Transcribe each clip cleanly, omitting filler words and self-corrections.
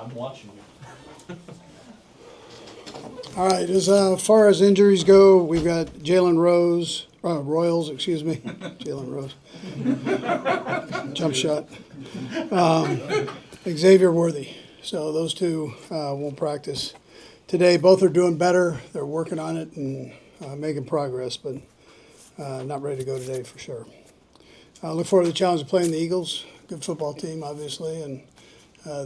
I'm watching you. All right, as far as injuries go, we've got Jalen Royals, excuse me, Jalen Rose. Jump shot. Xavier Worthy. So those two won't practice today. Both are doing better. They're working on it and making progress, but not ready to go today for sure. I look forward to the challenge of playing the Eagles. Good football team, obviously, and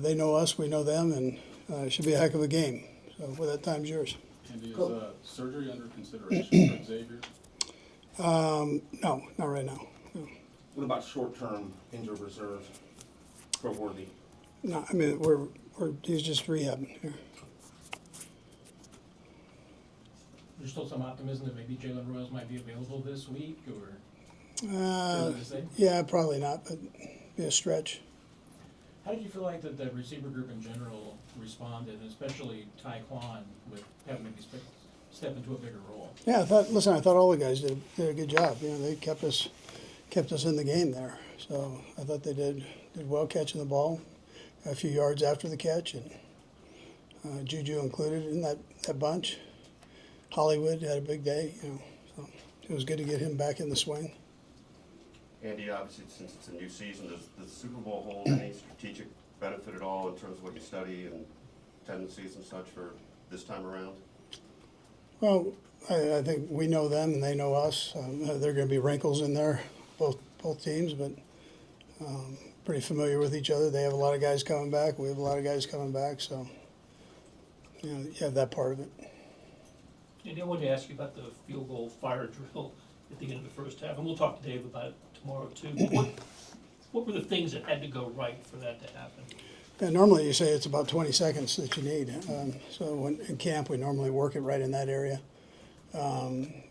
they know us, we know them, and it should be a heck of a game. So with that, time's yours. Andy, is surgery under consideration for Xavier? No, not right now. No. What about short-term injured reserve for Worthy? No, I mean, he's just rehabbing here. There's still some optimism that maybe Jalen Royals might be available this week, or early to say? Yeah, probably not, but be a stretch. How did you feel like that the receiver group in general responded, especially Taekwon, with having to step into a bigger role? Yeah, I thought all the guys did a good job. You know, they kept us in the game there. So I thought they did well catching the ball, a few yards after the catch, and Juju included in that bunch. Hollywood had a big day, you know, so it was good to get him back in the swing. Andy, obviously, since it's a new season, does the Super Bowl hold any strategic benefit at all in terms of what you study and tendencies and such for this time around? Well, I think we know them and they know us. There are going to be wrinkles in there, both teams, but pretty familiar with each other. They have a lot of guys coming back. We have a lot of guys coming back, so you know, you have that part of it. Andy, I wanted to ask you about the field goal fire drill at the end of the first half, and we'll talk to Dave about it tomorrow too. What were the things that had to go right for that to happen? And normally you say it's about 20 seconds that you need. So when in camp, we normally work it right in that area. And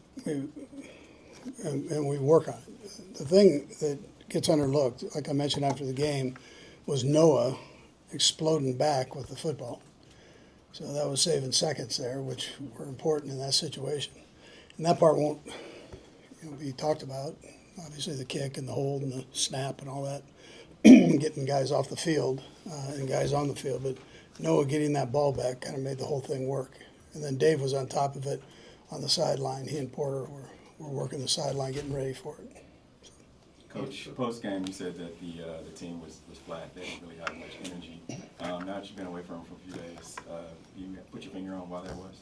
we work on it. The thing that gets underlooked, like I mentioned after the game, was Noah exploding back with the football. So that was saving seconds there, which were important in that situation. And that part won't be talked about. Obviously the kick and the hold and the snap and all that, getting guys off the field and guys on the field. But Noah getting that ball back kind of made the whole thing work. And then Dave was on top of it on the sideline. He and Porter were working the sideline, getting ready for it. Coach, post game, you said that the team was flat. They didn't really have much energy. Now that you've been away from them for a few days, you put your finger on why that was?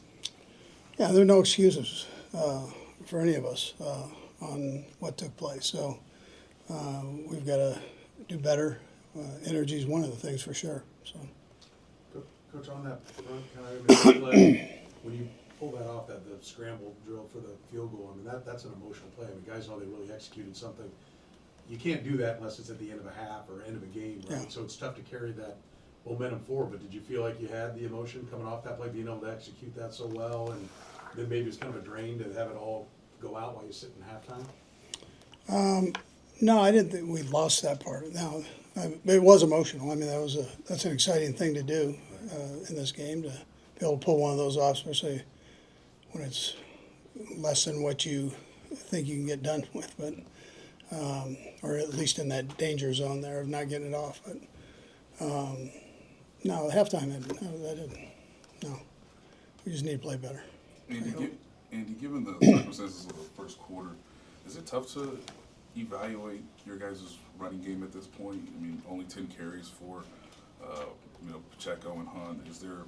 Yeah, there are no excuses for any of us on what took place. So we've got to do better. Energy is one of the things for sure. So, Coach, on that front kind of play, when you pull that off, the scramble drill for the field goal, I mean that's an emotional play. I mean, guys know they really executed something. You can't do that unless it's at the end of a half or end of a game, right? Yeah. So it's tough to carry that momentum forward. But did you feel like you had the emotion coming off that play, being able to execute that so well, and then maybe it's kind of a drain to have it all go out while you sit in halftime? no, I didn't think we lost that part. No, it was emotional. I mean, that's an exciting thing to do in this game, to be able to pull one of those off, especially when it's less than what you think you can get done with, but or at least in that danger zone there of not getting it off. But no, halftime, no. We just need to play better. Andy, given the circumstances of the first quarter, is it tough to evaluate your guys' running game at this point? I mean, only 10 carries for Pacheco and Hunt. Is there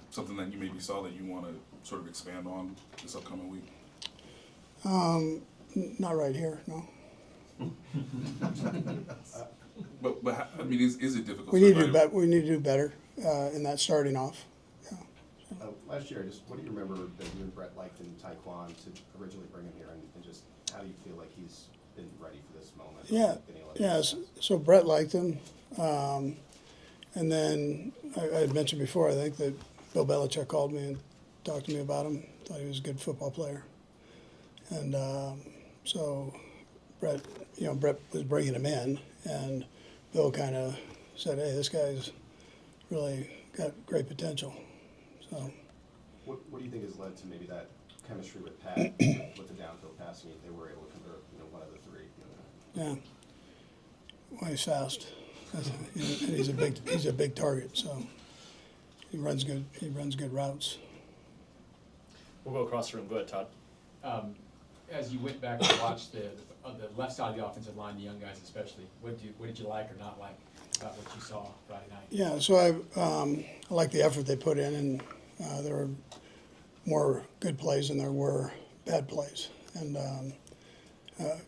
something that you maybe saw that you want to sort of expand on this upcoming week? Not right here, no. But I mean, is it difficult? We need to do better in that starting off. Yeah. Last year, what do you remember that you and Brett liked in Taekwon to originally bring him here, and just how do you feel like he's been ready for this moment? Yeah. So Brett liked him, and then I had mentioned before, I think that Bill Belichick called me and talked to me about him. Thought he was a good football player, and so Brett was bringing him in, and Bill kind of said, "Hey, this guy's really got great potential." So, what do you think has led to maybe that chemistry with Pat with the downfield passing? They were able to convert, one of the three. Yeah. Well, he's fast, and he's a big target. So, He runs good routes. We'll go across the room. Go ahead, Todd. As you went back and watched the left side of the offensive line, the young guys especially, what did you like or not like about what you saw Friday night? Yeah, so I like the effort they put in, and there were more good plays than there were bad plays, and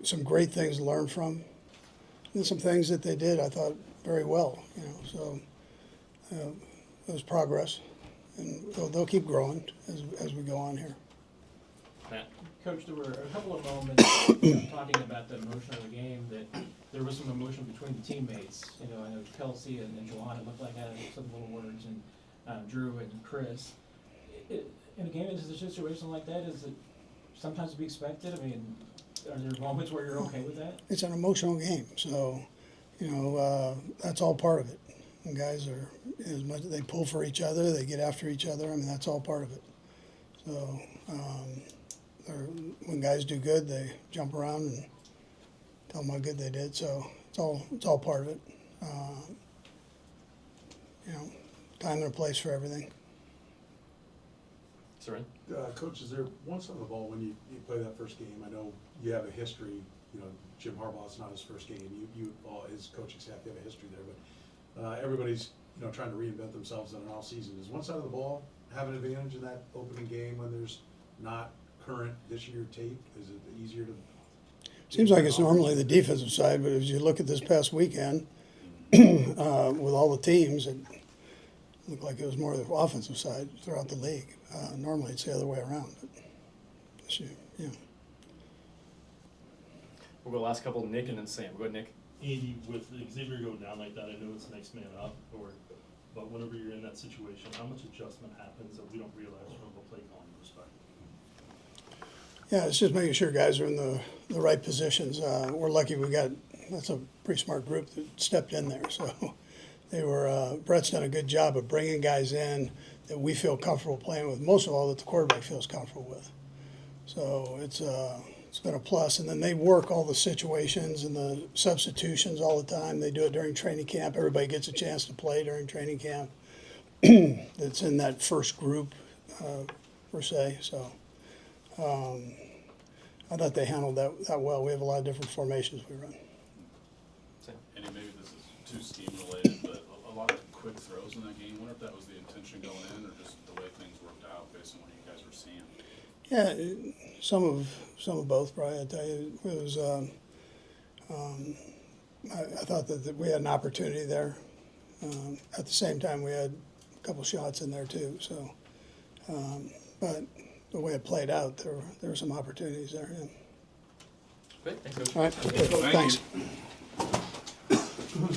some great things to learn from, and some things that they did I thought very well. So it was progress, and they'll keep growing as we go on here. Matt. Coach, there were a couple of moments talking about the emotion of the game that there was some emotion between the teammates. I know Kelsey and Jelani looked like had some little words, and Drew and Chris. In a game, is a situation like that, is it sometimes to be expected? I mean, are there moments where you're okay with that? It's an emotional game, so that's all part of it. And guys are they pull for each other, they get after each other. I mean, that's all part of it. So when guys do good, they jump around and tell them how good they did. So it's all part of it. Time and a place for everything. Soren. Coach, is there one side of the ball when you play that first game? I know you have a history, Jim Harbaugh's not his first game. You all, his coaching staff, you have a history there, but everybody's, trying to reinvent themselves in an off season. Does one side of the ball have an advantage in that opening game when there's not current this year tape? Is it easier to? Seems like it's normally the defensive side, but as you look at this past weekend, with all the teams, it looked like it was more the offensive side throughout the league. Normally it's the other way around, but this year, yeah. We'll go last couple, Nick and then Sam. Go ahead, Nick. Andy, with Xavier going down like that, I know it's next man up, but whenever you're in that situation, how much adjustment happens that we don't realize from a play calling perspective? Yeah, it's just making sure guys are in the right positions. We're lucky that's a pretty smart group that stepped in there. So Brett's done a good job of bringing guys in that we feel comfortable playing with, most of all that the quarterback feels comfortable with. So it's been a plus. And then they work all the situations and the substitutions all the time. They do it during training camp. Everybody gets a chance to play during training camp. That's in that first group, per se. So I thought they handled that well. We have a lot of different formations we run. Sam. And maybe this is too scheme related, but a lot of quick throws in that game. I wonder if that was the intention going in, or just the way things worked out based on what you guys were seeing. Yeah, some of both, probably. I tell you, it was. I thought that we had an opportunity there. At the same time, we had a couple shots in there too. So, but the way it played out, there were some opportunities there. Yeah. Great. Thanks, Coach. All right. Thank Thanks. you.